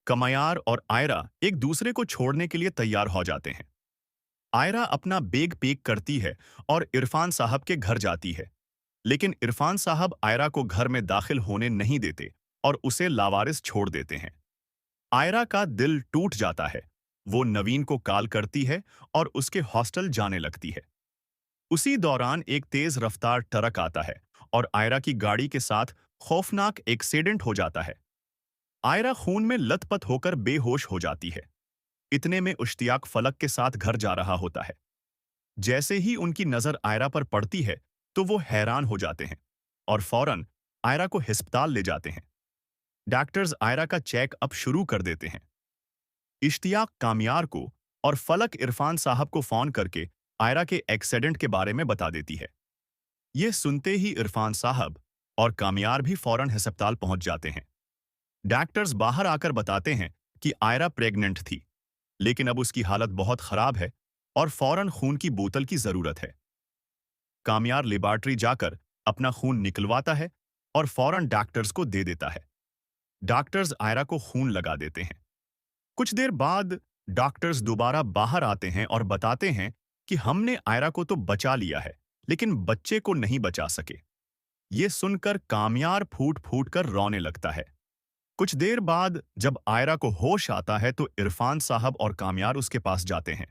कमायार और आयरा एक दूसरे को छोड़ने के लिए तैयार हो जाते हैं। आयरा अपना बैग पैक करती है और इरफान साहब के घर जाती है, लेकिन इरफान साहब आयरा को घर में दाखिल होने नहीं देते और उसे लावारिस छोड़ देते हैं। आयरा का दिल टूट जाता है। वो नवीन को कॉल करती है और उसके हॉस्टल जाने लगती है। उसी दौरान एक तेज रफ्तार ट्रक आता है और आयरा की गाड़ी के साथ खौफनाक एक्सीडेंट हो जाता है। आयरा खून में लथपथ होकर बेहोश हो जाती है। इतने में इश्तियाक फलक के साथ घर जा रहा होता है। जैसे ही उनकी नजर आयरा पर पड़ती है, तो वो हैरान हो जाते हैं और फौरन आयरा को अस्पताल ले जाते हैं। डॉक्टर्स आयरा का चेकअप शुरू कर देते हैं। इश्तियाक कामियार को और फलक इरफान साहब को फोन करके आयरा के एक्सीडेंट के बारे में बता देती है। यह सुनते ही इरफान साहब और कामियार भी फौरन अस्पताल पहुंच जाते हैं। डॉक्टर्स बाहर आकर बताते हैं कि आयरा प्रेग्नेंट थी, लेकिन अब उसकी हालत बहुत खराब है और फौरन खून की बोतल की जरूरत है। कामियार लेबॉर्ट्री जाकर अपना खून निकलवाता है और फौरन डॉक्टर्स को दे देता है। डॉक्टर्स आयरा को खून लगा देते हैं। कुछ देर बाद डॉक्टर्स दोबारा बाहर आते हैं और बताते हैं कि हमने आयरा को तो बचा लिया है, लेकिन बच्चे को नहीं बचा सके। ये सुनकर कामियार फूट फूट कर रोने लगता है। कुछ देर बाद जब आयरा को होश आता है तो इरफान साहब और कामियार उसके पास जाते हैं।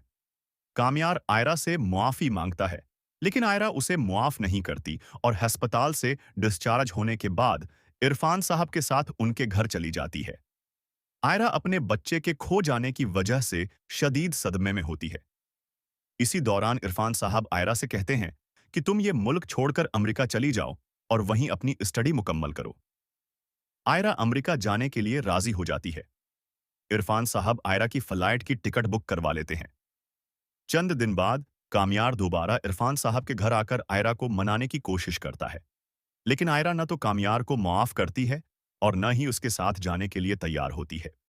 कामियार आयरा से मुआफी मांगता है, लेकिन आयरा उसे मुआफ नहीं करती और अस्पताल से डिस्चार्ज होने के बाद इरफान साहब के साथ उनके घर चली जाती है। आयरा अपने बच्चे के खो जाने की वजह से शदीद सदमे में होती है। इसी दौरान इरफान साहब आयरा से कहते हैं कि तुम ये मुल्क छोड़कर अमेरिका चली जाओ और वहीं अपनी स्टडी मुकम्मल करो। आयरा अमेरिका जाने के लिए राजी हो जाती है। इरफान साहब आयरा की फ्लाइट की टिकट बुक करवा लेते हैं। चंद दिन बाद कामियार दोबारा इरफान साहब के घर आकर आयरा को मनाने की कोशिश करता है, लेकिन आयरा न तो कामियार को माफ करती है और न ही उसके साथ जाने के लिए तैयार होती है।